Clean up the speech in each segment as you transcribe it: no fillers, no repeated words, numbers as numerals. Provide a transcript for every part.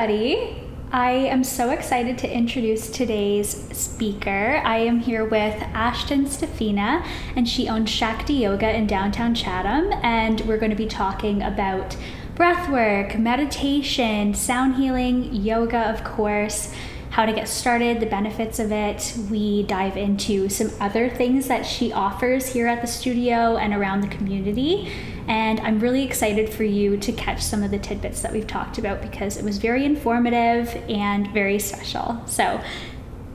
everybody. I am so excited to introduce today's speaker. I am here with Ashton Stefina, and she owns Shakti Yoga in downtown Chatham, and we're going to be talking about breathwork, meditation, sound healing, yoga, of course, how to get started, the benefits of it. We dive into some other things that she offers here at the studio and around the community. And I'm really excited for you to catch some of the tidbits that we've talked about because it was very informative and very special. So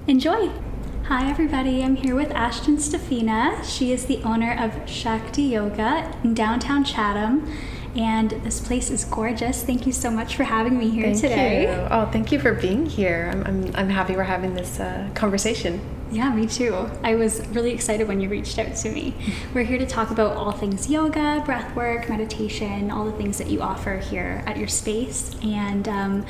enjoy. Hi everybody, I'm here with Ashton Stefina. She is the owner of Shakti Yoga in downtown Chatham. And this place is gorgeous. Thank you so much for having me here today. Thank you. Oh, thank you for being here. I'm happy we're having this conversation. Yeah, me too. I was really excited when you reached out to me. We're here to talk about all things yoga, breathwork, meditation, all the things that you offer here at your space. And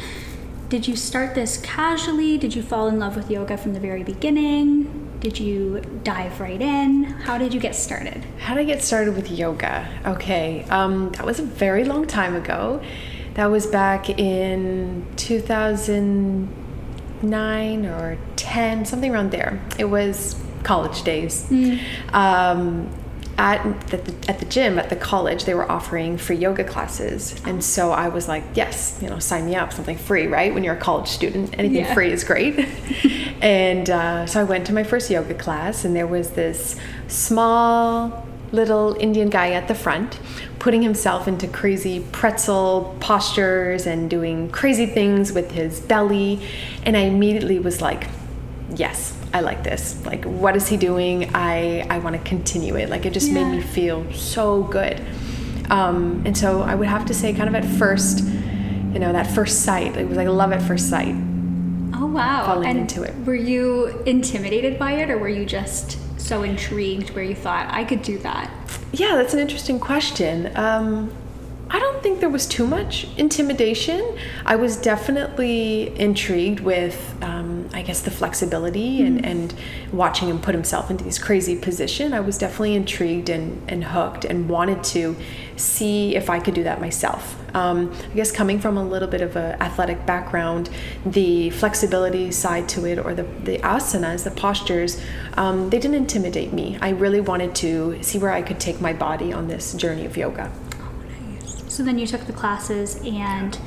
did you start this casually? Did you fall in love with yoga from the very beginning? Did you dive right in? How did you get started? How did I get started with yoga? Okay, that was a very long time ago. That was back in 2009 or 10, something around there. It was college days. At the gym at the college, they were offering free yoga classes, and so I was like, yes, sign me up, something free, right? When you're a college student, anything free is great. And so I went to my first yoga class, and there was this small little Indian guy at the front putting himself into crazy pretzel postures and doing crazy things with his belly, and I immediately was like, yes, I like this. Like, what is he doing? I want to continue it. Like, it just made me feel so good. And so I would have to say kind of at first, that first sight, it was like love at first sight. Oh, wow. Falling into it. Were you intimidated by it, or were you just so intrigued where you thought, I could do that? Yeah, that's an interesting question. I don't think there was too much intimidation. I was definitely intrigued with, I guess, the flexibility and watching him put himself into this crazy position. I was definitely intrigued and hooked and wanted to see if I could do that myself. I guess coming from a little bit of an athletic background, the flexibility side to it, or the asanas, the postures, they didn't intimidate me. I really wanted to see where I could take my body on this journey of yoga. So then you took the classes, and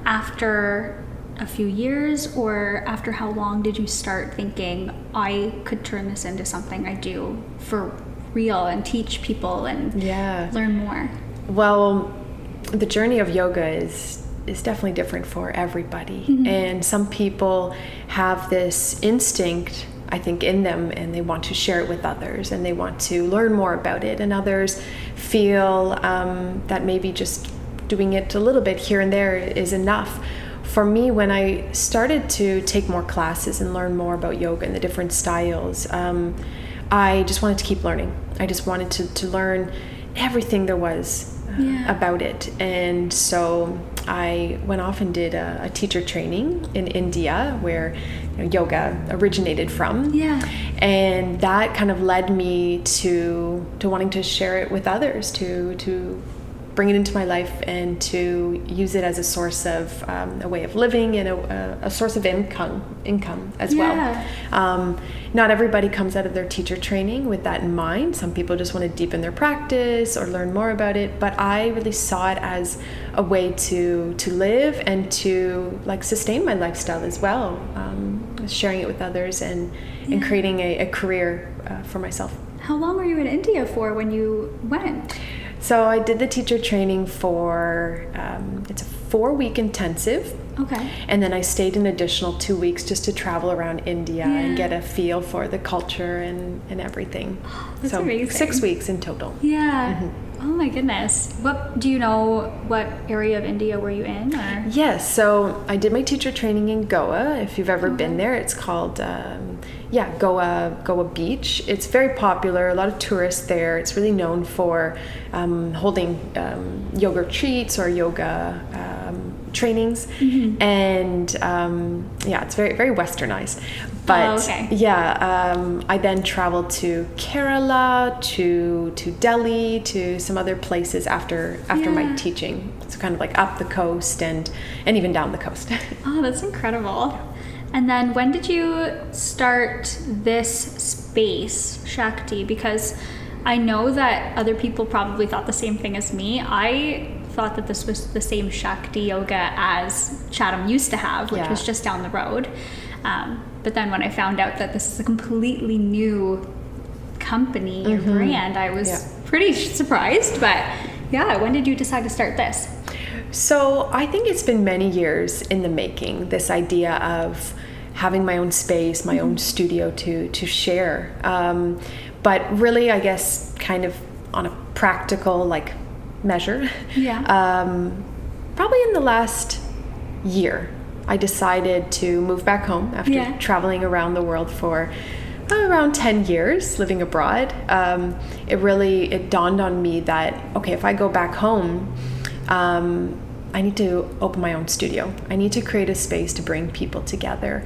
after a few years, or after how long did you start thinking, I could turn this into something I do for real and teach people and learn more? Well, the journey of yoga is definitely different for everybody. Mm-hmm. And some people have this instinct, I think, in them, and they want to share it with others, and they want to learn more about it. And others feel that maybe just doing it a little bit here and there is enough. For me, when I started to take more classes and learn more about yoga and the different styles, I just wanted to keep learning. I just wanted to learn everything there was about it. And so I went off and did a teacher training in India, where yoga originated from. And that kind of led me to wanting to share it with others, to bring it into my life and to use it as a source of a way of living and a source of income as well. Not everybody comes out of their teacher training with that in mind. Some people just want to deepen their practice or learn more about it, but I really saw it as a way to live and to sustain my lifestyle as well, sharing it with others and creating a career for myself. How long were you in India for when you went? So I did the teacher training for, it's a 4-week intensive. Okay. And then I stayed an additional 2 weeks just to travel around India and get a feel for the culture and everything. That's amazing. 6 weeks in total. Yeah. Mm-hmm. Oh my goodness. Do you know what area of India were you in? Or? Yes. So I did my teacher training in Goa. If you've ever been there, it's called Goa Beach. It's very popular. A lot of tourists there. It's really known for holding yoga retreats or yoga trainings, and it's very, very westernized. But I then traveled to Kerala, to Delhi, to some other places after my teaching. So kind of like up the coast and even down the coast. Oh, that's incredible. And then when did you start this space, Shakti? Because I know that other people probably thought the same thing as me. I thought that this was the same Shakti Yoga as Chatham used to have, which was just down the road. But then when I found out that this is a completely new company or brand, I was pretty surprised. But when did you decide to start this? So I think it's been many years in the making, this idea of having my own space, my own studio to share. But really, I guess, kind of on a practical measure. Probably in the last year, I decided to move back home after traveling around the world for around 10 years, living abroad. It dawned on me that, okay, if I go back home, I need to open my own studio. I need to create a space to bring people together.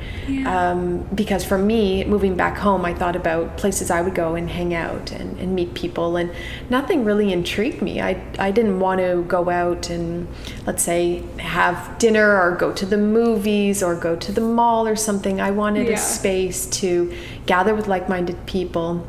Because for me, moving back home, I thought about places I would go and hang out and meet people, and nothing really intrigued me. I didn't want to go out and, let's say, have dinner or go to the movies or go to the mall or something. I wanted a space to gather with like-minded people,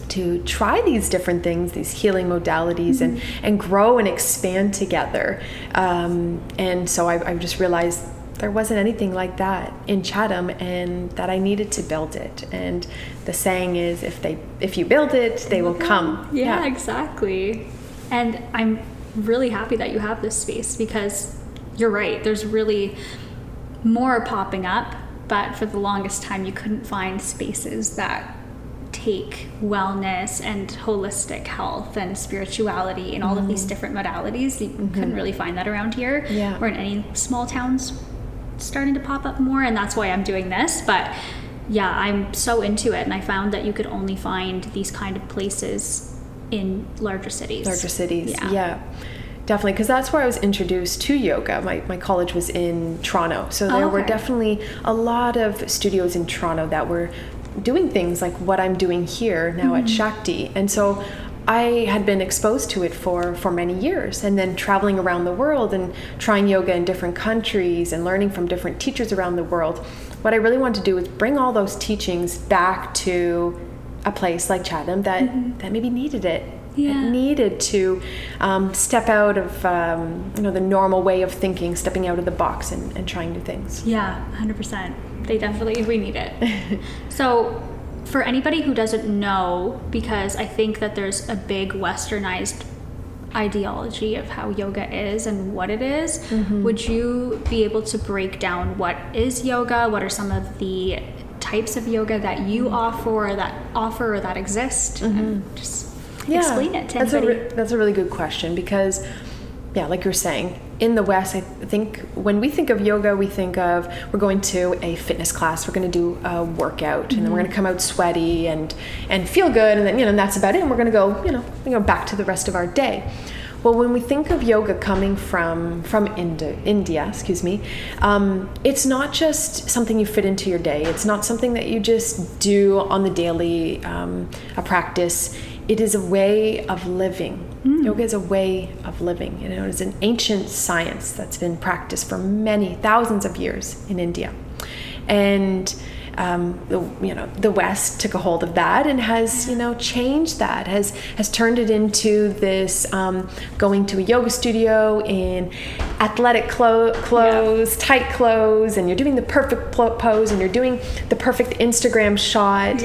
to try these different things, these healing modalities, and grow and expand together. And so I just realized there wasn't anything like that in Chatham, and that I needed to build it. And the saying is, if you build it, they will come. Yeah, exactly. And I'm really happy that you have this space, because you're right, there's really more popping up, but for the longest time you couldn't find spaces that take wellness and holistic health and spirituality and all of these different modalities. You couldn't really find that around here or in any small towns. Starting to pop up more, and that's why I'm doing this. But I'm so into it, and I found that you could only find these kind of places in larger cities. Definitely, because that's where I was introduced to yoga. My college was in Toronto, so there were definitely a lot of studios in Toronto that were doing things like what I'm doing here now at Shakti. And so I had been exposed to it for many years, and then traveling around the world and trying yoga in different countries and learning from different teachers around the world. What I really wanted to do was bring all those teachings back to a place like Chatham that maybe needed it. It needed to step out of the normal way of thinking, stepping out of the box and trying new things. 100%. We need it. So for anybody who doesn't know, because I think that there's a big westernized ideology of how yoga is and what it is, would you be able to break down what is yoga? What are some of the types of yoga that you offer or that exist? And just explain it to anybody. That's a really good question, because like you're saying, in the West, I think when we think of yoga, we think of we're going to a fitness class, we're going to do a workout, and then we're going to come out sweaty and feel good, and then that's about it, and we're going to go back to the rest of our day. Well, when we think of yoga coming from India, it's not just something you fit into your day. It's not something that you just do on the daily, a practice. It is a way of living. Yoga is a way of living. It is an ancient science that's been practiced for many thousands of years in India. And the West took a hold of that and has changed that, has turned it into this going to a yoga studio in athletic clothes, tight clothes, and you're doing the perfect pose, and you're doing the perfect Instagram shot.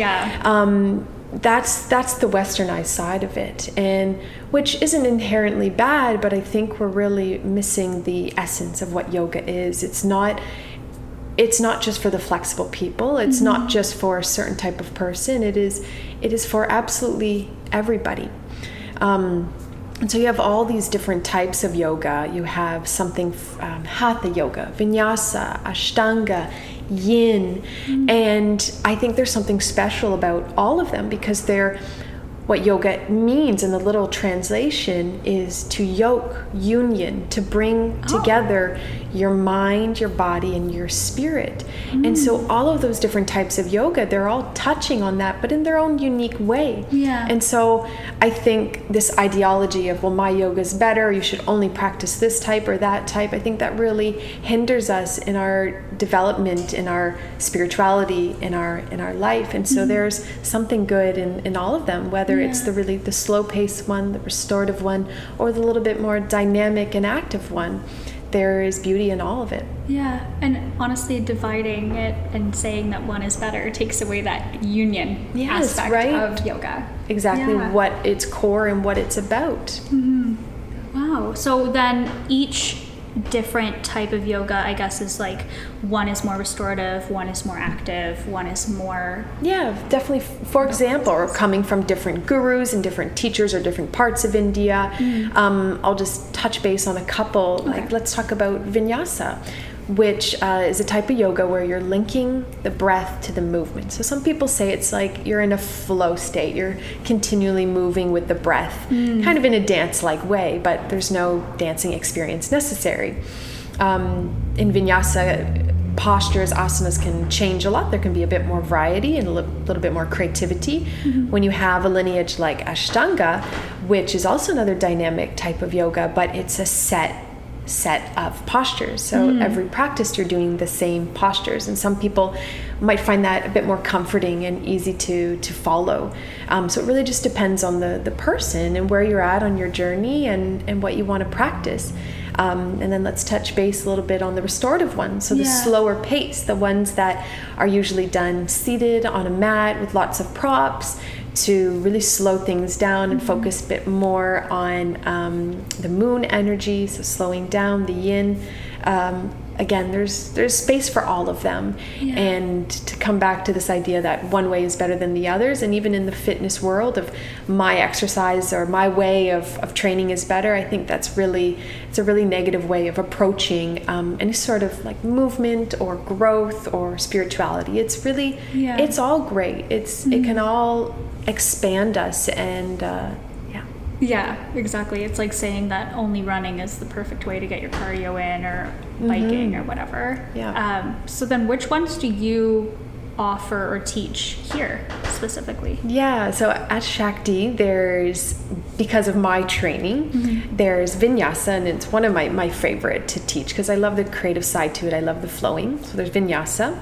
That's the westernized side of it, and which isn't inherently bad, but I think we're really missing the essence of what yoga is. It's not just for the flexible people. It's not just for a certain type of person. It is for absolutely everybody. And so you have all these different types of yoga. You have something hatha yoga, vinyasa, ashtanga, yin, and I think there's something special about all of them, because they're what yoga means in the literal translation is to yoke, union, to bring together your mind, your body, and your spirit. And so all of those different types of yoga, they're all touching on that, but in their own unique way. Yeah. And so I think this ideology of, well, my yoga is better, you should only practice this type or that type, I think that really hinders us in our development, in our spirituality, in our life. And so there's something good in all of them, whether it's the slow paced one, the restorative one, or the little bit more dynamic and active one. There is beauty in all of it. Yeah, and honestly, dividing it and saying that one is better takes away that union aspect of yoga. Exactly, what its core and what it's about. Wow. So then each different type of yoga, I guess, is like one is more restorative, one is more active, one is more... Yeah, definitely. For example, or coming from different gurus and different teachers or different parts of India. I'll just touch base on a couple. Okay. Like, let's talk about vinyasa, which is a type of yoga where you're linking the breath to the movement. So some people say it's like you're in a flow state. You're continually moving with the breath, kind of in a dance-like way, but there's no dancing experience necessary. In vinyasa, postures, asanas can change a lot. There can be a bit more variety and a little bit more creativity. When you have a lineage like Ashtanga, which is also another dynamic type of yoga, but it's a set of postures. So every practice you're doing the same postures, and some people might find that a bit more comforting and easy to follow. So it really just depends on the person and where you're at on your journey and what you want to practice. And then let's touch base a little bit on the restorative ones. So the slower pace, the ones that are usually done seated on a mat with lots of props, to really slow things down and focus a bit more on the moon energy, so slowing down the yin. Again, there's space for all of them. And to come back to this idea that one way is better than the others, and even in the fitness world of my exercise or my way of training is better, I think it's a really negative way of approaching any sort of like movement or growth or spirituality. It's really, it's all great. It can all expand us and Yeah, exactly. It's like saying that only running is the perfect way to get your cardio in, or biking or whatever. So then which ones do you offer or teach here specifically? Yeah, so at Shakti, because of my training, there's vinyasa, and it's one of my favorite to teach because I love the creative side to it. I love the flowing. So there's vinyasa,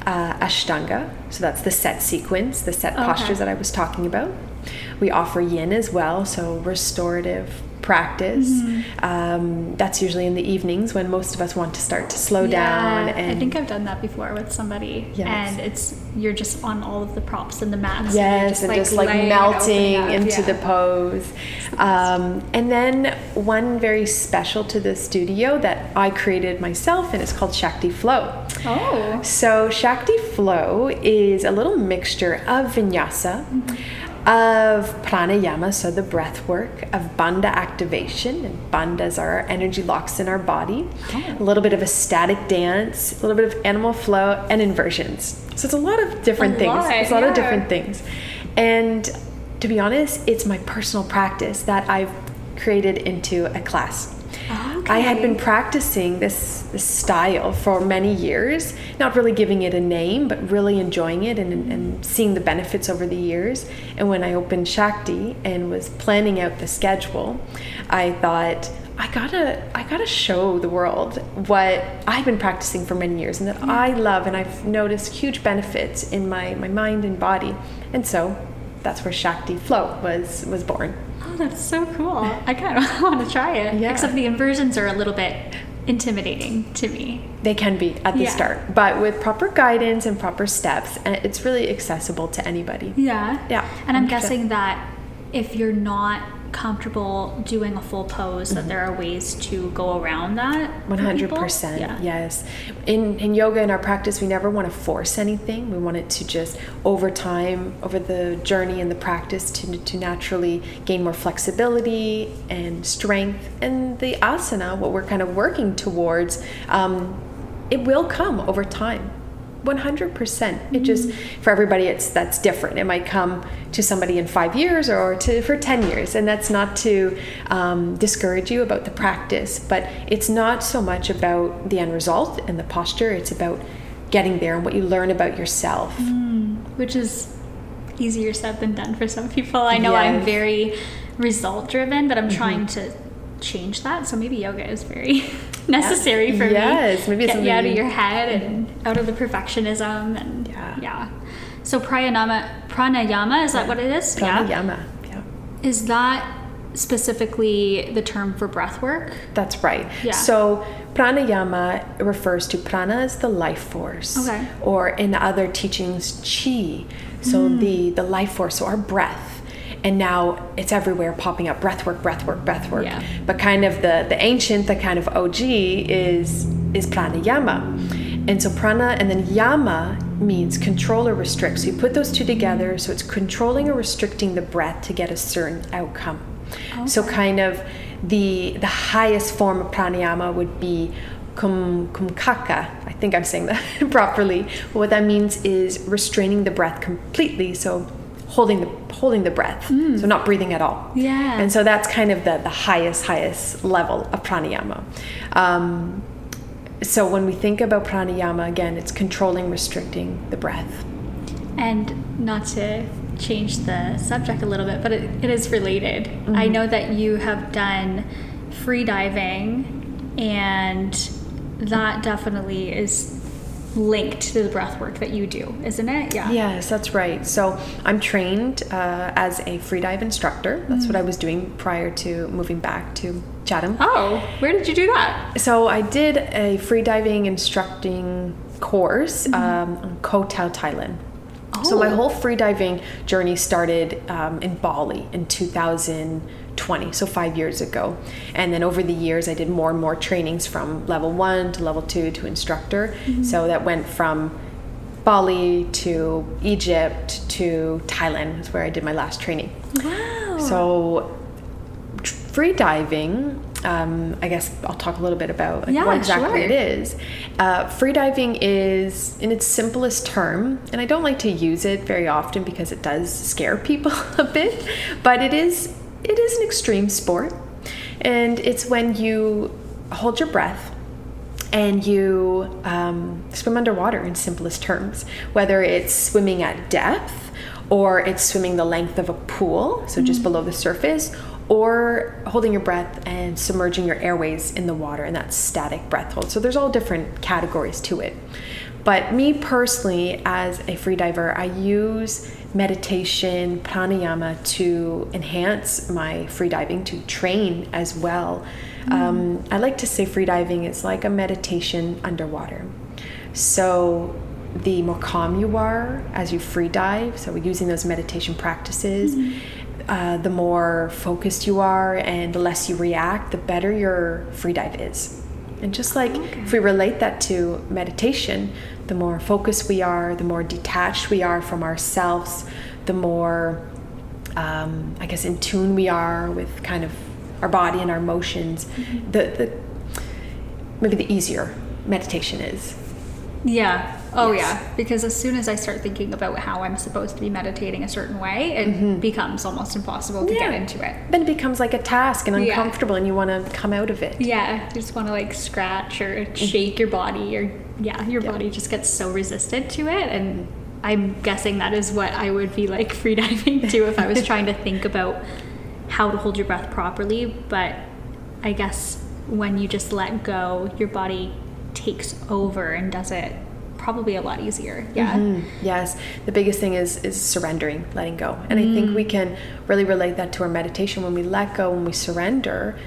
Ashtanga, so that's the set sequence, the set postures that I was talking about. We offer yin as well, so restorative practice. That's usually in the evenings when most of us want to start to slow down. And I think I've done that before with somebody. And you're just on all of the props and the mats. Yes, and just like melting into the pose. And then one very special to the studio that I created myself, and it's called Shakti Flow. So Shakti Flow is a little mixture of vinyasa, of pranayama, so the breath work, of bandha activation, and bandhas are our energy locks in our body, a little bit of a static dance, a little bit of animal flow, and inversions. So it's a lot of different things. It's a lot of different things. And to be honest, it's my personal practice that I've created into a class. I had been practicing this style for many years, not really giving it a name, but really enjoying it and seeing the benefits over the years. And when I opened Shakti and was planning out the schedule, I thought, I gotta show the world what I've been practicing for many years and that I love, and I've noticed huge benefits in my mind and body. And so that's where Shakti Flow was born. Oh, that's so cool. I kind of want to try it. Except the inversions are a little bit intimidating to me. They can be at the start, but with proper guidance and proper steps, it's really accessible to anybody. And I'm guessing that if you're not comfortable doing a full pose, that there are ways to go around that. 100%. Yes. In yoga, in our practice, we never want to force anything. We want it to just over time, over the journey and the practice, to naturally gain more flexibility and strength. And the asana, what we're kind of working towards, it will come over time. 100%. It just, for everybody, that's different. It might come to somebody in 5 years or for 10 years. And that's not to discourage you about the practice, but it's not so much about the end result and the posture. It's about getting there and what you learn about yourself. Which is easier said than done for some people. I know I'm very result driven, but I'm trying to change that. So maybe yoga is very necessary for me. Yes, maybe it's get you out of your head and out of the perfectionism and So pranayama, is that what it is? Pranayama, Is that specifically the term for breath work? That's right. So pranayama refers to prana as the life force, or in other teachings, chi. So the life force, so our breath. And now it's everywhere popping up, breathwork. But kind of the ancient, the kind of OG is pranayama. And so prana and then yama means control or restrict. So you put those two together. So it's controlling or restricting the breath to get a certain outcome. So kind of the highest form of pranayama would be kumkaka. I think I'm saying that properly. What that means is restraining the breath completely. So holding the breath, so not breathing at all. And so that's kind of the highest level of pranayama. So when we think about pranayama, again, it's controlling, restricting the breath. And not to change the subject a little bit, but it is related. I know that you have done free diving, and that definitely is linked to the breath work that you do, isn't it? Yes, that's right. So I'm trained as a freedive instructor. That's what I was doing prior to moving back to Chatham. Oh, where did you do that? So I did a freediving instructing course on Koh Tao, Thailand. So my whole freediving journey started in Bali in 2020, so 5 years ago. And then over the years, I did more and more trainings from level 1 to level 2 to instructor. So that went from Bali to Egypt to Thailand is where I did my last training. Wow. So freediving, I guess I'll talk a little bit about what exactly it is. Freediving is, in its simplest term, and I don't like to use it very often because it does scare people a bit, but it is an extreme sport, and it's when you hold your breath and you swim underwater in simplest terms, whether it's swimming at depth or it's swimming the length of a pool, so just below the surface, or holding your breath and submerging your airways in the water, and that's static breath hold. So there's all different categories to it. But me personally, as a freediver, I use meditation, pranayama to enhance my freediving, to train as well. I like to say freediving is like a meditation underwater. So the more calm you are as you freedive, so we're using those meditation practices, the more focused you are and the less you react, the better your freedive is. And just like if we relate that to meditation, the more focused we are, the more detached we are from ourselves, the more, I guess, in tune we are with kind of our body and our emotions, maybe the easier meditation is. Because as soon as I start thinking about how I'm supposed to be meditating a certain way, it becomes almost impossible to get into it. Then it becomes like a task and uncomfortable, and you want to come out of it. You just want to like scratch or shake your body, or your body just gets so resistant to it. And I'm guessing that is what I would be like freediving too if I was trying to think about how to hold your breath properly. But I guess when you just let go, your body takes over and does it probably a lot easier. Yes, the biggest thing is surrendering, letting go. And I think we can really relate that to our meditation. When we let go, when we surrender,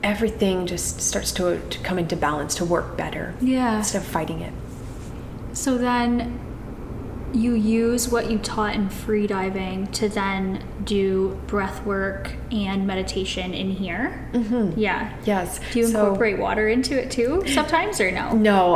everything just starts to come into balance, to work better instead of fighting it. So then you use what you taught in freediving to then do breath work and meditation in here. Yeah. Yes. Do you incorporate water into it too sometimes, or no? No,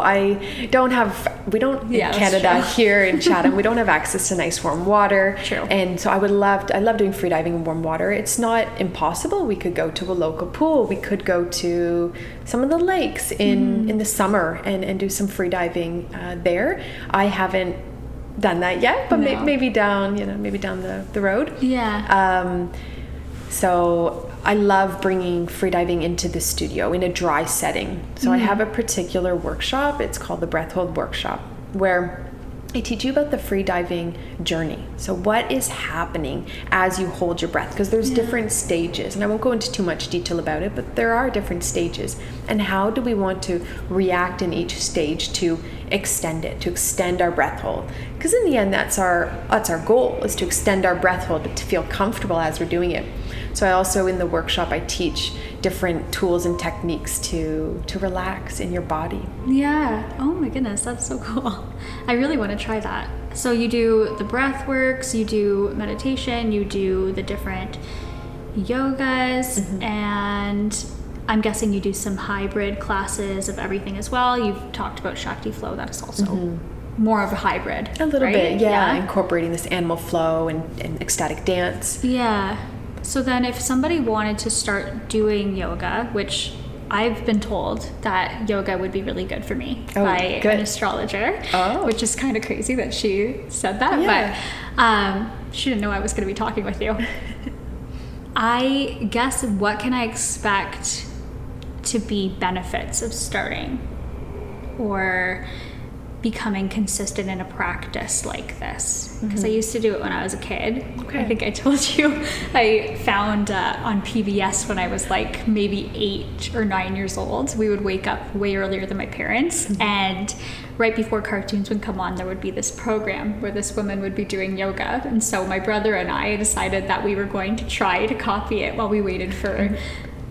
we don't in Canada here in Chatham, we don't have access to nice warm water. True. And so I love doing freediving in warm water. It's not impossible. We could go to a local pool. We could go to some of the lakes in the summer and do some freediving there. I haven't done that yet, but maybe down the road. Yeah. So I love bringing freediving into the studio in a dry setting. So I have a particular workshop. It's called the Breath Hold Workshop, where I teach you about the freediving journey. So what is happening as you hold your breath? Because there's different stages, and I won't go into too much detail about it, but there are different stages. And how do we want to react in each stage to extend it, to extend our breath hold? Because in the end, that's our goal, is to extend our breath hold, but to feel comfortable as we're doing it. So I also, in the workshop, I teach different tools and techniques to relax in your body. Yeah. Oh my goodness, that's so cool. I really want to try that. So you do the breath works, you do meditation, you do the different yogas, and I'm guessing you do some hybrid classes of everything as well. You've talked about Shakti Flow. That is also more of a hybrid. A little right? bit, yeah. Incorporating this animal flow and ecstatic dance. Yeah. So then if somebody wanted to start doing yoga, which I've been told that yoga would be really good for me by an astrologer, which is kind of crazy that she said that, but she didn't know I was going to be talking with you. I guess, what can I expect to be benefits of starting or becoming consistent in a practice like this? Because I used to do it when I was a kid. I think I told you I found on PBS when I was like maybe 8 or 9 years old. We would wake up way earlier than my parents, and right before cartoons would come on, there would be this program where this woman would be doing yoga. And so my brother and I decided that we were going to try to copy it while we waited for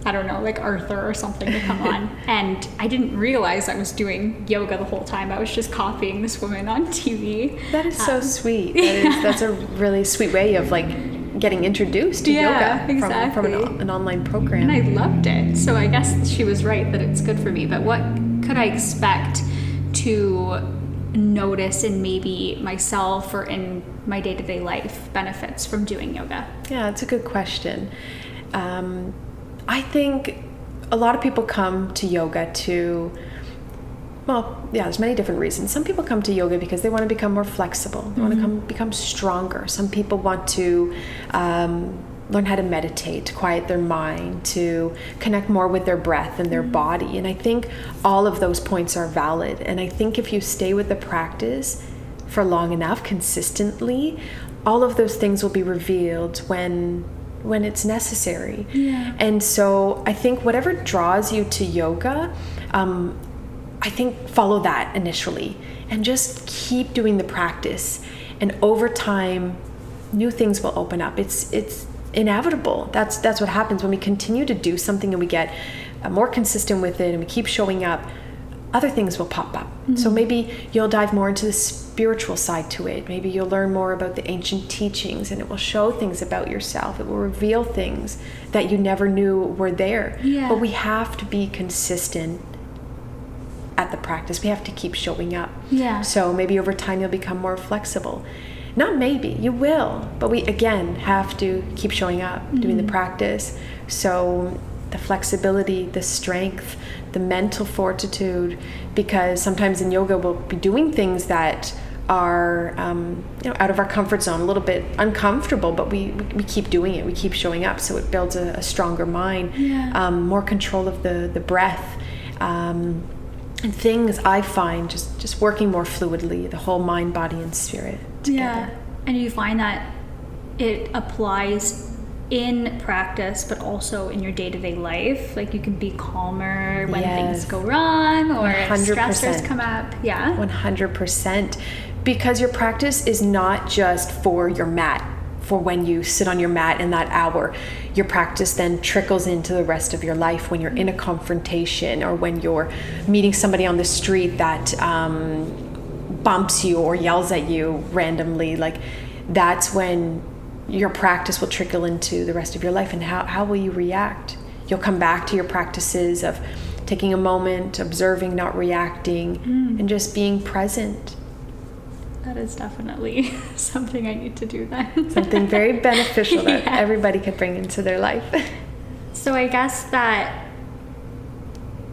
I don't know, like Arthur or something to come on. And I didn't realize I was doing yoga the whole time. I was just copying this woman on TV. That is so sweet. That's a really sweet way of like getting introduced to yoga from an online program. And I loved it. So I guess she was right that it's good for me. But what could I expect to notice in maybe myself or in my day-to-day life benefits from doing yoga? Yeah, it's a good question. I think a lot of people come to yoga there's many different reasons. Some people come to yoga because they want to become more flexible. They want to become stronger. Some people want to learn how to meditate, to quiet their mind, to connect more with their breath and their body. And I think all of those points are valid. And I think if you stay with the practice for long enough, consistently, all of those things will be revealed when it's necessary. And so I think whatever draws you to yoga, I think follow that initially and just keep doing the practice, and over time new things will open up. It's inevitable. That's what happens when we continue to do something and we get more consistent with it and we keep showing up. Other things will pop up. So maybe you'll dive more into the spiritual side to it. Maybe you'll learn more about the ancient teachings, and it will show things about yourself. It will reveal things that you never knew were there. But we have to be consistent at the practice. We have to keep showing up. So maybe over time you'll become more flexible. Not maybe, you will. But we, again, have to keep showing up, doing the practice. So the flexibility, the strength, the mental fortitude, because sometimes in yoga we'll be doing things that are out of our comfort zone, a little bit uncomfortable, but we keep doing it, we keep showing up, so it builds a stronger mind, more control of the breath, and things I find just working more fluidly, the whole mind, body, and spirit together. And you find that it applies in practice, but also in your day-to-day life. Like you can be calmer when things go wrong or 100%. Stressors come up. 100%. Because your practice is not just for your mat, for when you sit on your mat in that hour. Your practice then trickles into the rest of your life when you're in a confrontation or when you're meeting somebody on the street that bumps you or yells at you randomly, like that's when your practice will trickle into the rest of your life. And how will you react? You'll come back to your practices of taking a moment, observing, not reacting, and just being present. That is definitely something I need to do then. Something very beneficial that everybody could bring into their life. So I guess that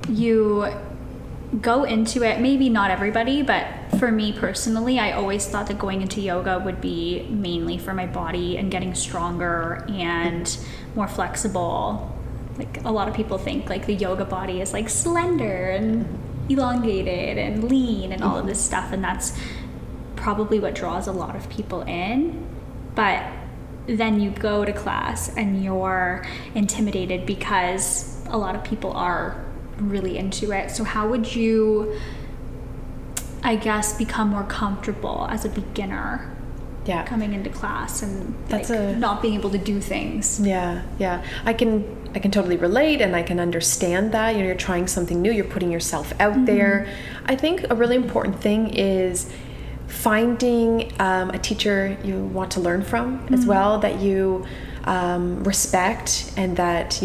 you go into it, maybe not everybody, but for me personally, I always thought that going into yoga would be mainly for my body and getting stronger and more flexible. Like a lot of people think like the yoga body is like slender and elongated and lean and all of this stuff, and that's probably what draws a lot of people in. But then you go to class and you're intimidated because a lot of people are really into it. So how would you, I guess, become more comfortable as a beginner coming into class and not being able to do things? Yeah. I can totally relate, and I can understand that. You're trying something new, you're putting yourself out there. I think a really important thing is finding a teacher you want to learn from as well, that you respect, and that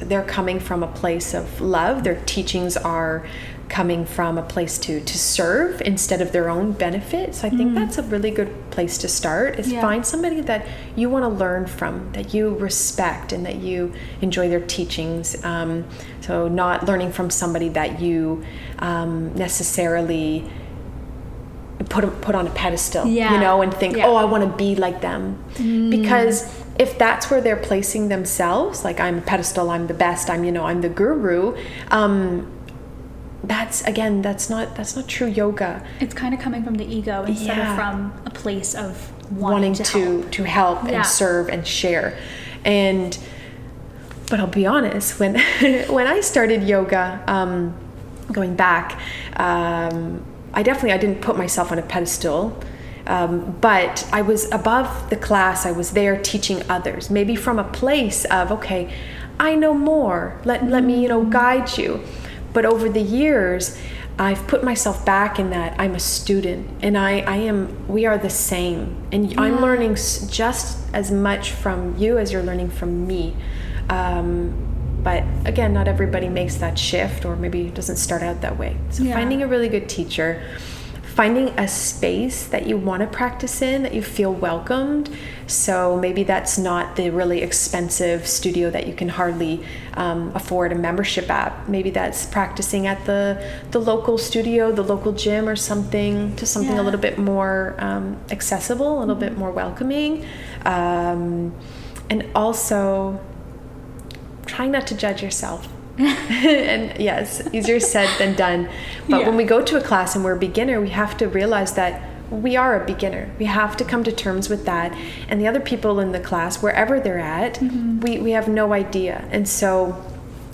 they're coming from a place of love. Their teachings are coming from a place to serve instead of their own benefit. So I think that's a really good place to start, is find somebody that you want to learn from, that you respect, and that you enjoy their teachings. So not learning from somebody that you necessarily put on a pedestal, and think, oh, I want to be like them. Because if that's where they're placing themselves, like I'm a pedestal, I'm the best, I'm the guru, that's not true yoga. It's kind of coming from the ego instead of from a place of wanting to help and serve and share. But I'll be honest, when I started yoga, going back, I didn't put myself on a pedestal, but I was above the class. I was there teaching others, maybe from a place of, okay, I know more. Let me, guide you. But over the years, I've put myself back in that I'm a student, and we are the same. And I'm learning just as much from you as you're learning from me. But again, not everybody makes that shift, or maybe doesn't start out that way. So finding a really good teacher, finding a space that you want to practice in, that you feel welcomed. So maybe that's not the really expensive studio that you can hardly afford a membership at. Maybe that's practicing at the local studio, the local gym, or something a little bit more accessible, a little bit more welcoming. And also trying not to judge yourself. And yes, easier said than done. But when we go to a class and we're a beginner, we have to realize that we are a beginner. We have to come to terms with that. And the other people in the class, wherever they're at, we have no idea. And so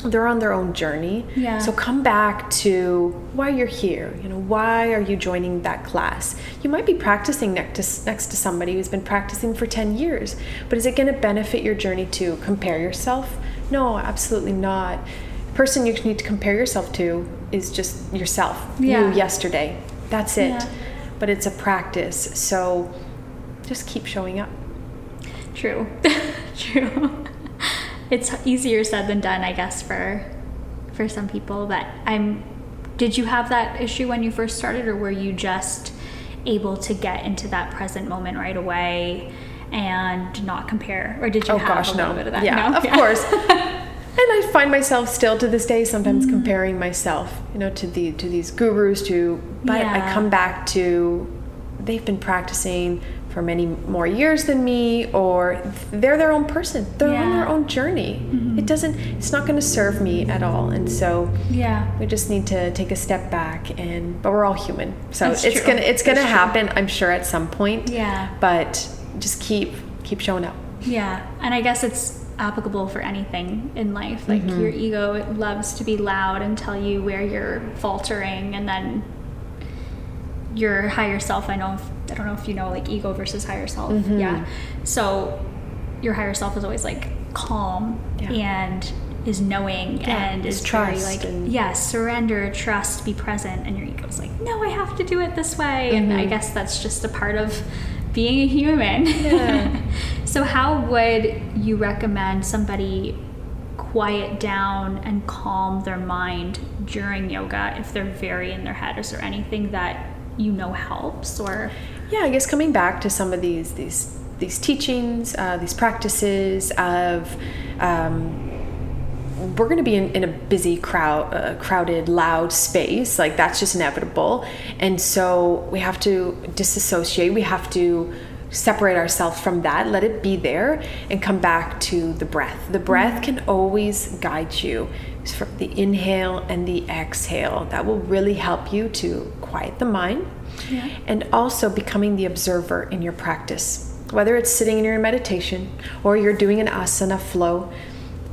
they're on their own journey. So come back to why you're here. Why are you joining that class? You might be practicing next to somebody who's been practicing for 10 years, but is it going to benefit your journey to compare yourself? No, absolutely not. The person you need to compare yourself to is just yourself, you yesterday. That's it. But it's a practice, so just keep showing up. True. It's easier said than done, I guess, for some people. But did you have that issue when you first started, or were you just able to get into that present moment right away and not compare? Or did you have a little bit of that? Yeah, of course. And I find myself still to this day sometimes comparing myself, to these gurus, but I come back to, they've been practicing for many more years than me, or they're their own person. They're on their own journey. It's not going to serve me at all. And so we just need to take a step back, but we're all human. So it's gonna happen, I'm sure, at some point. But just keep showing up. And I guess it's applicable for anything in life. Like your ego, it loves to be loud and tell you where you're faltering, and then your higher self, I don't know if you know, like ego versus higher self. So your higher self is always like calm and is knowing and is very trust like, surrender, trust, be present, and your ego's like, no, I have to do it this way. And I guess that's just a part of being a human. Yeah. So how would you recommend somebody quiet down and calm their mind during yoga if they're very in their head? Is there anything that helps? Or I guess coming back to some of these teachings, these practices of we're going to be in a busy crowded, loud space. Like, that's just inevitable. And so we have to disassociate. We have to separate ourselves from that, let it be there, and come back to the breath. The breath can always guide you. For the inhale and the exhale, that will really help you to quiet the mind. Yeah. And also becoming the observer in your practice, whether it's sitting in your meditation or you're doing an asana flow,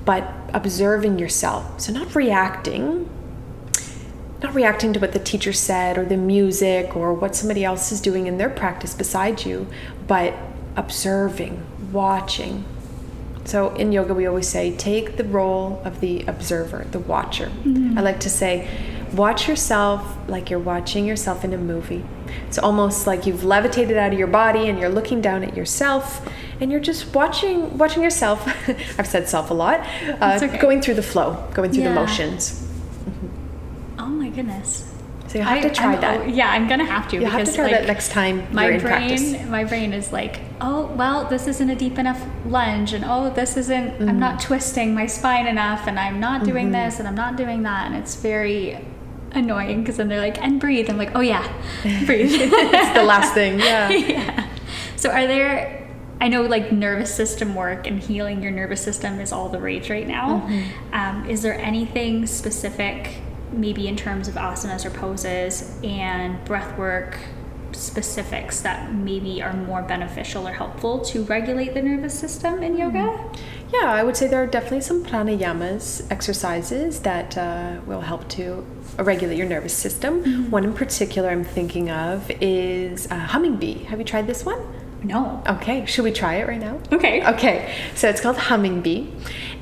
but observing yourself. So not reacting to what the teacher said or the music or what somebody else is doing in their practice beside you, but observing, watching. So in yoga, we always say, take the role of the observer, the watcher. I like to say, watch yourself like you're watching yourself in a movie. It's almost like you've levitated out of your body and you're looking down at yourself and you're just watching yourself. I've said self a lot. Okay. Going through the flow, going through the motions. Oh my goodness. So you have to try that. I'm going to have to. You have to try that next time you're in practice. My brain is like, oh, well, this isn't a deep enough lunge. And oh, this isn't, I'm not twisting my spine enough. And I'm not doing this and I'm not doing that. And it's very annoying because then they're like, and breathe. I'm like, oh yeah, breathe. It's the last thing. Yeah. So I know like nervous system work and healing your nervous system is all the rage right now. Is there anything specific, maybe in terms of asanas or poses and breathwork specifics, that maybe are more beneficial or helpful to regulate the nervous system in yoga? Yeah, I would say there are definitely some pranayamas, exercises that will help to regulate your nervous system. One in particular I'm thinking of is humming bee. Have you tried this one? No. Okay, should we try it right now? Okay, so it's called humming bee,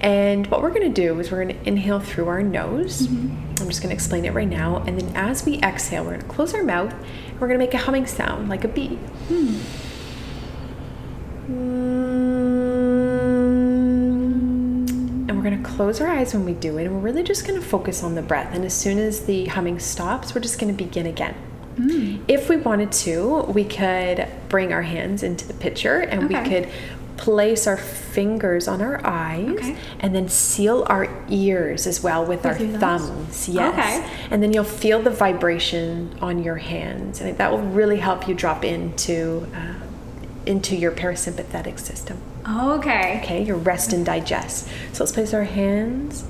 and what we're going to do is we're going to inhale through our nose. I'm just going to explain it right now, and then as we exhale, we're going to close our mouth and we're going to make a humming sound like a bee. And we're going to close our eyes when we do it, and we're really just going to focus on the breath, and as soon as the humming stops, we're just going to begin again. If we wanted to, we could bring our hands into the picture and we could place our fingers on our eyes and then seal our ears as well with our thumbs. Yes. And then you'll feel the vibration on your hands, and that will really help you drop into your parasympathetic system. Okay, your rest and digest. So let's place our hands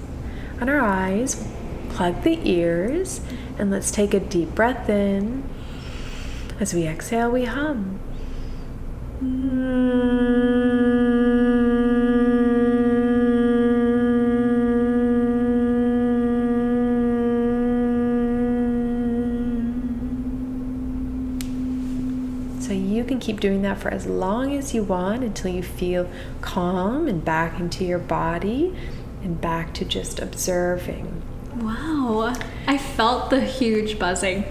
on our eyes, plug the ears, and let's take a deep breath in. As we exhale, we hum. So you can keep doing that for as long as you want until you feel calm and back into your body and back to just observing. Wow. I felt the huge buzzing.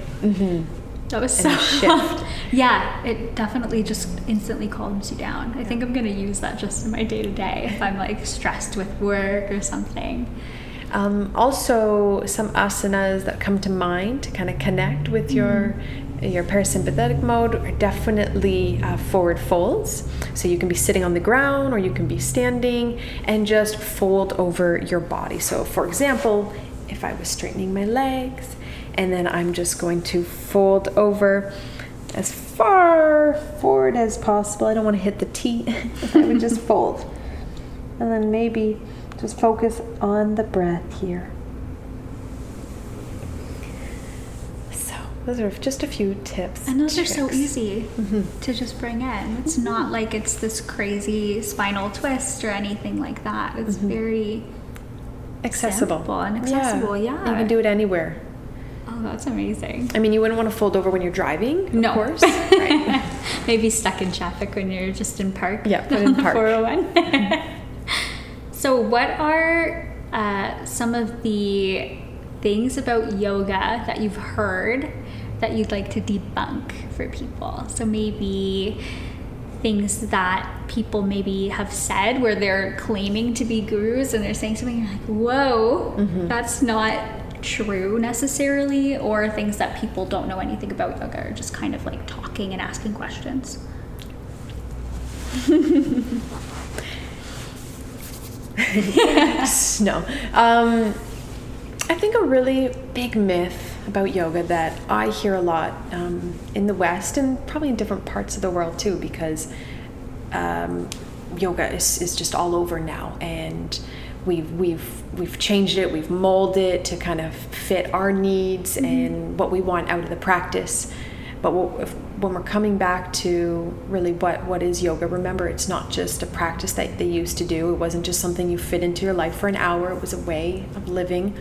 That was so shift. Yeah, it definitely just instantly calms you down. I think I'm going to use that just in my day-to-day if I'm like stressed with work or something. Also, some asanas that come to mind to kind of connect with your parasympathetic mode are definitely forward folds. So you can be sitting on the ground or you can be standing and just fold over your body. So for example, if I was straightening my legs and then I'm just going to fold over as far forward as possible. I don't want to hit the T. I would just fold. And then maybe just focus on the breath here. So those are just a few tips. And those are so easy to just bring in. It's not like it's this crazy spinal twist or anything like that. It's very accessible. Simple and accessible, yeah. You can do it anywhere. Oh, that's amazing. I mean, you wouldn't want to fold over when you're driving, no. Of course. Right. Maybe stuck in traffic when you're just in park. Yeah, put in park. 401. So what are some of the things about yoga that you've heard that you'd like to debunk for people. So maybe things that people maybe have said where they're claiming to be gurus and they're saying something like, whoa, that's not true necessarily, or things that people don't know anything about yoga, or just kind of like talking and asking questions. No. I think a really big myth about yoga that I hear a lot in the West and probably in different parts of the world too, because yoga is just all over now, and we've changed it, we've molded it to kind of fit our needs and what we want out of the practice. But when we're coming back to really what is yoga, remember, it's not just a practice that they used to do. It wasn't just something you fit into your life for an hour. It was a way of living.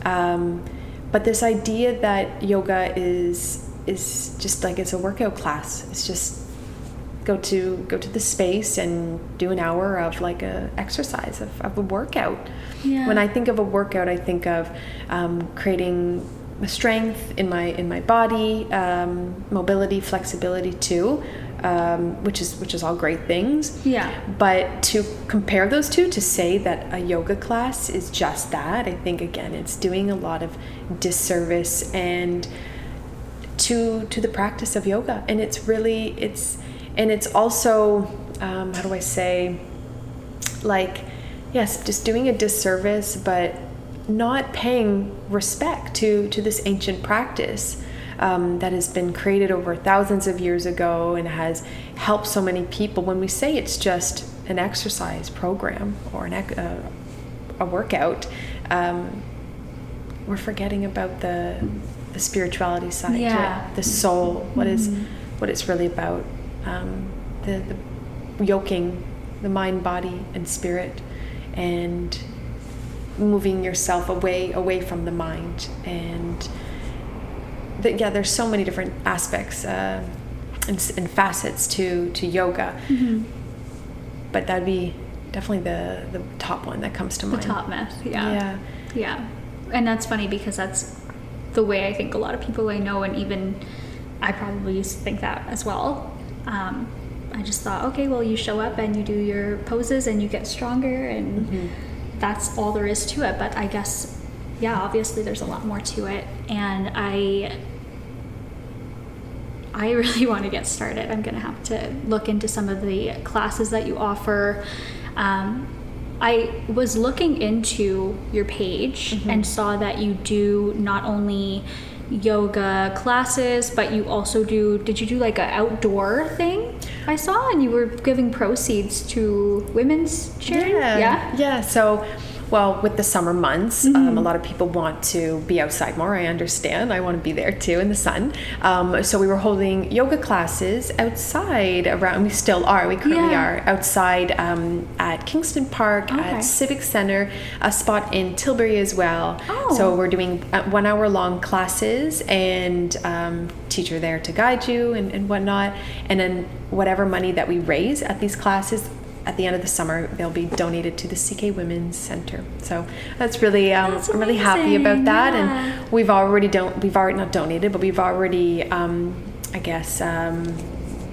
But this idea that yoga is just like it's a workout class. It's just go to the space and do an hour of like a exercise of a workout. Yeah. When I think of a workout, I think of creating strength in my body, mobility, flexibility too, which is all great things. Yeah. But to compare those two, to say that a yoga class is just that, I think again it's doing a lot of disservice and to the practice of yoga. And it's also how do I say, like, yes, just doing a disservice, but not paying respect to this ancient practice that has been created over thousands of years ago and has helped so many people. When we say it's just an exercise program or a workout, we're forgetting about the spirituality side to it, the soul, what it's really about, the yoking the mind, body, and spirit, and moving yourself away from the mind. And there's so many different aspects and facets to yoga. Mm-hmm. But that'd be definitely the top one that comes to mind. The top myth, yeah. And that's funny because that's the way I think a lot of people I know, and even I probably used to think that as well. I just thought, okay, well, you show up and you do your poses and you get stronger, and mm-hmm. that's all there is to it. But I guess, obviously there's a lot more to it, and I really want to get started. I'm gonna have to look into some of the classes that you offer. I was looking into your page mm-hmm. and saw that you do not only yoga classes, but you also did you do like an outdoor thing I saw, and you were giving proceeds to women's charity? Yeah. So, well, with the summer months, mm-hmm. A lot of people want to be outside more. I understand. I want to be there too in the sun. So we were holding yoga classes outside around. We still are. We currently are outside at Kingston Park, at Civic Center, a spot in Tilbury as well. Oh. So we're doing 1 hour long classes, and teacher there to guide you and whatnot. And then whatever money that we raise at these classes, at the end of the summer, they'll be donated to the CK Women's Center. So that's really, I'm really happy about that. Yeah. And we've already not donated, but we've already, I guess,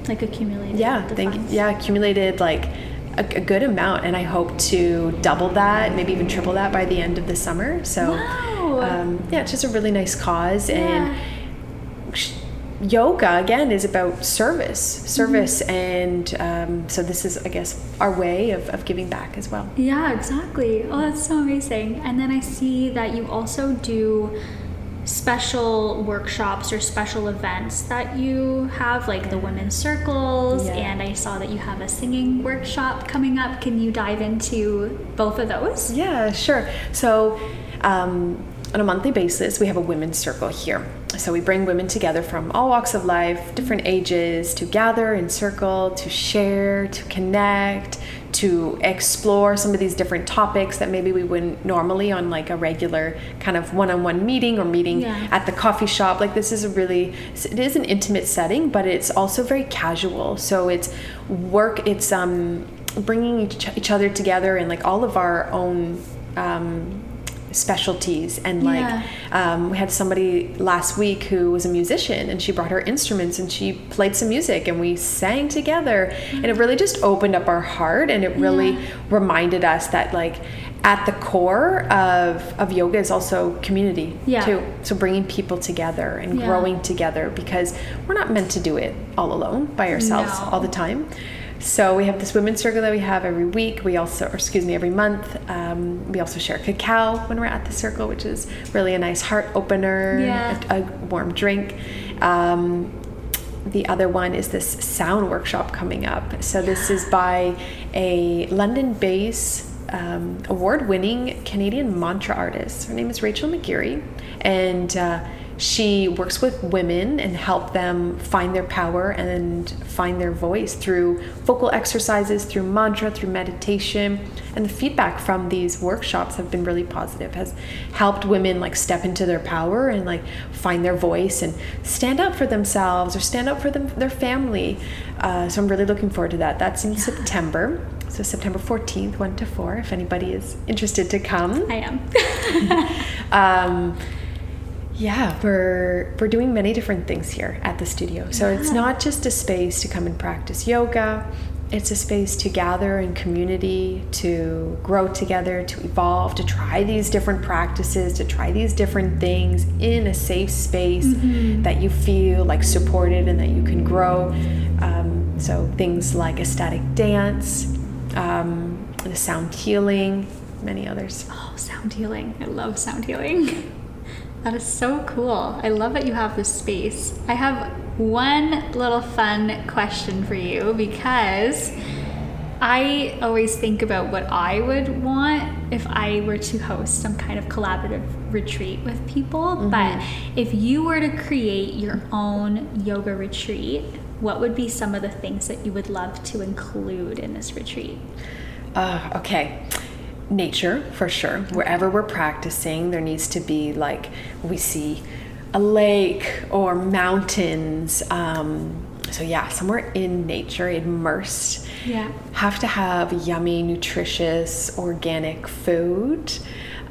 like accumulated. Accumulated like a good amount, and I hope to double that, maybe even triple that by the end of the summer. So, it's just a really nice cause. And yoga again is about service mm-hmm. and so this is, I guess, our way of giving back as well. Yeah, exactly. Oh, that's so amazing. And then I see that you also do special workshops or special events that you have, like the women's circles, and I saw that you have a singing workshop coming up. Can you dive into both of those? Yeah, sure. So on a monthly basis, we have a women's circle here. So we bring women together from all walks of life, different ages, to gather in circle, to share, to connect, to explore some of these different topics that maybe we wouldn't normally on like a regular kind of one-on-one meeting or meeting at the coffee shop. Like it is an intimate setting, but it's also very casual. So it's bringing each other together in like all of our own specialties, and we had somebody last week who was a musician, and she brought her instruments and she played some music and we sang together, and it really just opened up our heart, and it really reminded us that like at the core of yoga is also community too. So bringing people together and growing together, because we're not meant to do it all alone by ourselves all the time. So we have this women's circle that we have every week. We also, every month. We also share cacao when we're at the circle, which is really a nice heart opener, a warm drink. The other one is this sound workshop coming up. So this is by a London-based award-winning Canadian mantra artist. Her name is Rachel McGeary, and she works with women and help them find their power and find their voice through vocal exercises, through mantra, through meditation. And the feedback from these workshops have been really positive, has helped women like step into their power and like find their voice and stand up for themselves or stand up for their family. So I'm really looking forward to that. That's in September. So September 14th, 1 to 4, if anybody is interested to come. I am. Yeah, we're doing many different things here at the studio. So it's not just a space to come and practice yoga. It's a space to gather in community, to grow together, to evolve, to try these different practices, to try these different things in a safe space that you feel like supported and that you can grow. So things like ecstatic dance, the sound healing, many others. Oh, sound healing. I love sound healing. That is so cool. I love that you have this space. I have one little fun question for you, because I always think about what I would want if I were to host some kind of collaborative retreat with people. But if you were to create your own yoga retreat, what would be some of the things that you would love to include in this retreat? Okay. Nature, for sure. Wherever we're practicing, there needs to be like, we see a lake or mountains. So yeah, somewhere in nature, immersed. Yeah. Have to have yummy, nutritious, organic food.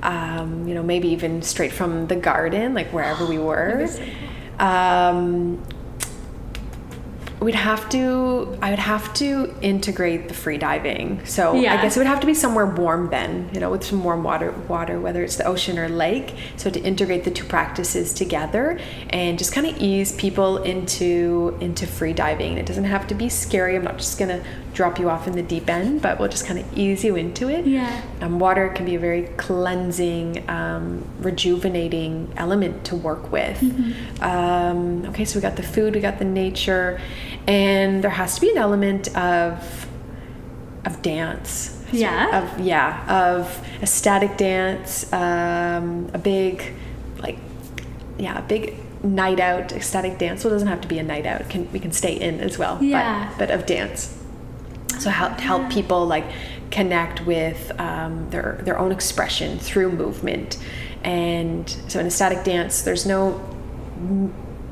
Maybe even straight from the garden, like wherever we were. I would have to integrate the free diving. So I guess it would have to be somewhere warm then, with some warm water, whether it's the ocean or lake. So to integrate the two practices together and just kind of ease people into free diving. It doesn't have to be scary. I'm not just going to drop you off in the deep end, but we'll just kind of ease you into it. Yeah. Water can be a very cleansing, rejuvenating element to work with. Okay, so we got the food, we got the nature, and there has to be an element of dance. Of ecstatic dance, a big night out ecstatic dance. Well, it doesn't have to be a night out. We can stay in as well. But of dance. So help people like connect with their own expression through movement. And so in ecstatic dance, there's no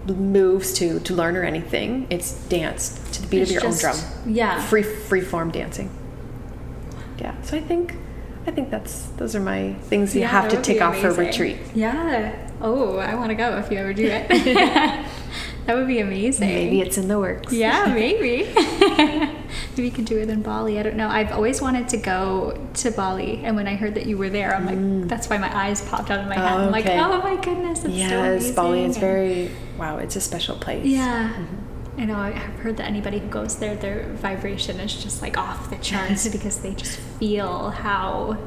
moves to learn or anything. It's dance to the beat of your own drum. Yeah. Free form dancing. Yeah. So I think those are my things you have to tick off for a retreat. Yeah. Oh, I want to go if you ever do it. That would be amazing. Maybe it's in the works. Yeah, maybe. Maybe you could do it in Bali. I don't know. I've always wanted to go to Bali, and when I heard that you were there, I'm like, that's why my eyes popped out of my head. I'm like, oh my goodness, it's so amazing. Yes, Bali is it's a special place. Yeah. I know, I've heard that anybody who goes there, their vibration is just like off the charts because they just feel how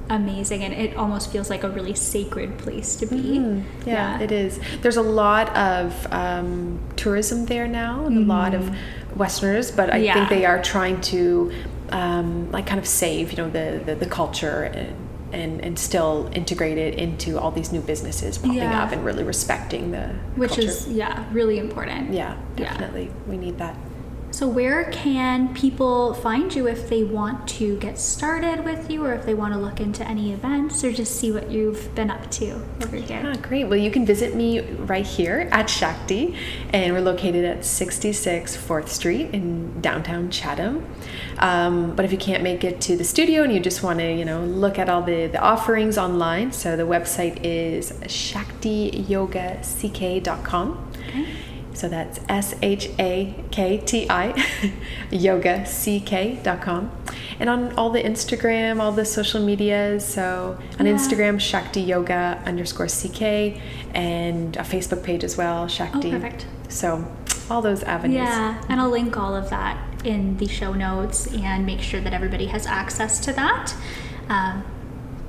amazing, and it almost feels like a really sacred place to be. Yeah, it is. There's a lot of tourism there now, and a lot of Westerners, but I think they are trying to kind of save the culture and still integrate it into all these new businesses popping up and really respecting the which culture. Is really important. Yeah, definitely. We need that. So where can people find you if they want to get started with you, or if they want to look into any events, or just see what you've been up to over here? Yeah, great. Well, you can visit me right here at Shakti, and we're located at 66 4th Street in downtown Chatham. But if you can't make it to the studio and you just want to, look at all the offerings online, so the website is shaktiyogack.com. Okay. So that's SHAKTI yogack.com. And on all the Instagram, all the social medias. So on Instagram, Shakti Yoga _CK, and a Facebook page as well, Shakti. Oh, perfect. So all those avenues. Yeah, and I'll link all of that in the show notes and make sure that everybody has access to that.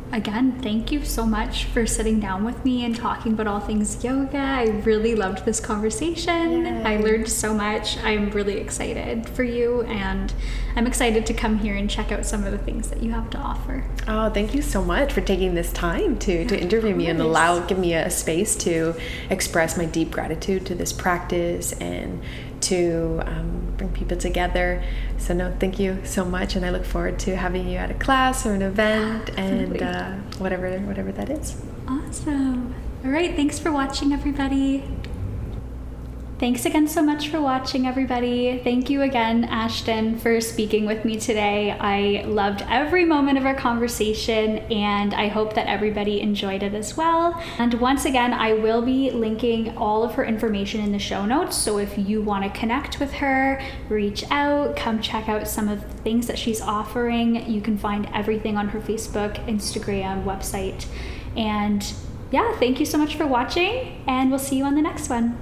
Again, thank you so much for sitting down with me and talking about all things yoga. I really loved this conversation. Yay. I learned so much. I'm really excited for you, and I'm excited to come here and check out some of the things that you have to offer. Oh, thank you so much for taking this time to interview me and give me a space to express my deep gratitude to this practice and to bring people together. So no, thank you so much, and I look forward to having you at a class or an event and whatever that is. Awesome. All right, thanks for watching, everybody. Thanks again so much for watching, everybody. Thank you again, Ashton, for speaking with me today. I loved every moment of our conversation, and I hope that everybody enjoyed it as well. And once again, I will be linking all of her information in the show notes, so if you want to connect with her, reach out, come check out some of the things that she's offering. You can find everything on her Facebook, Instagram, website. And yeah, thank you so much for watching, and we'll see you on the next one.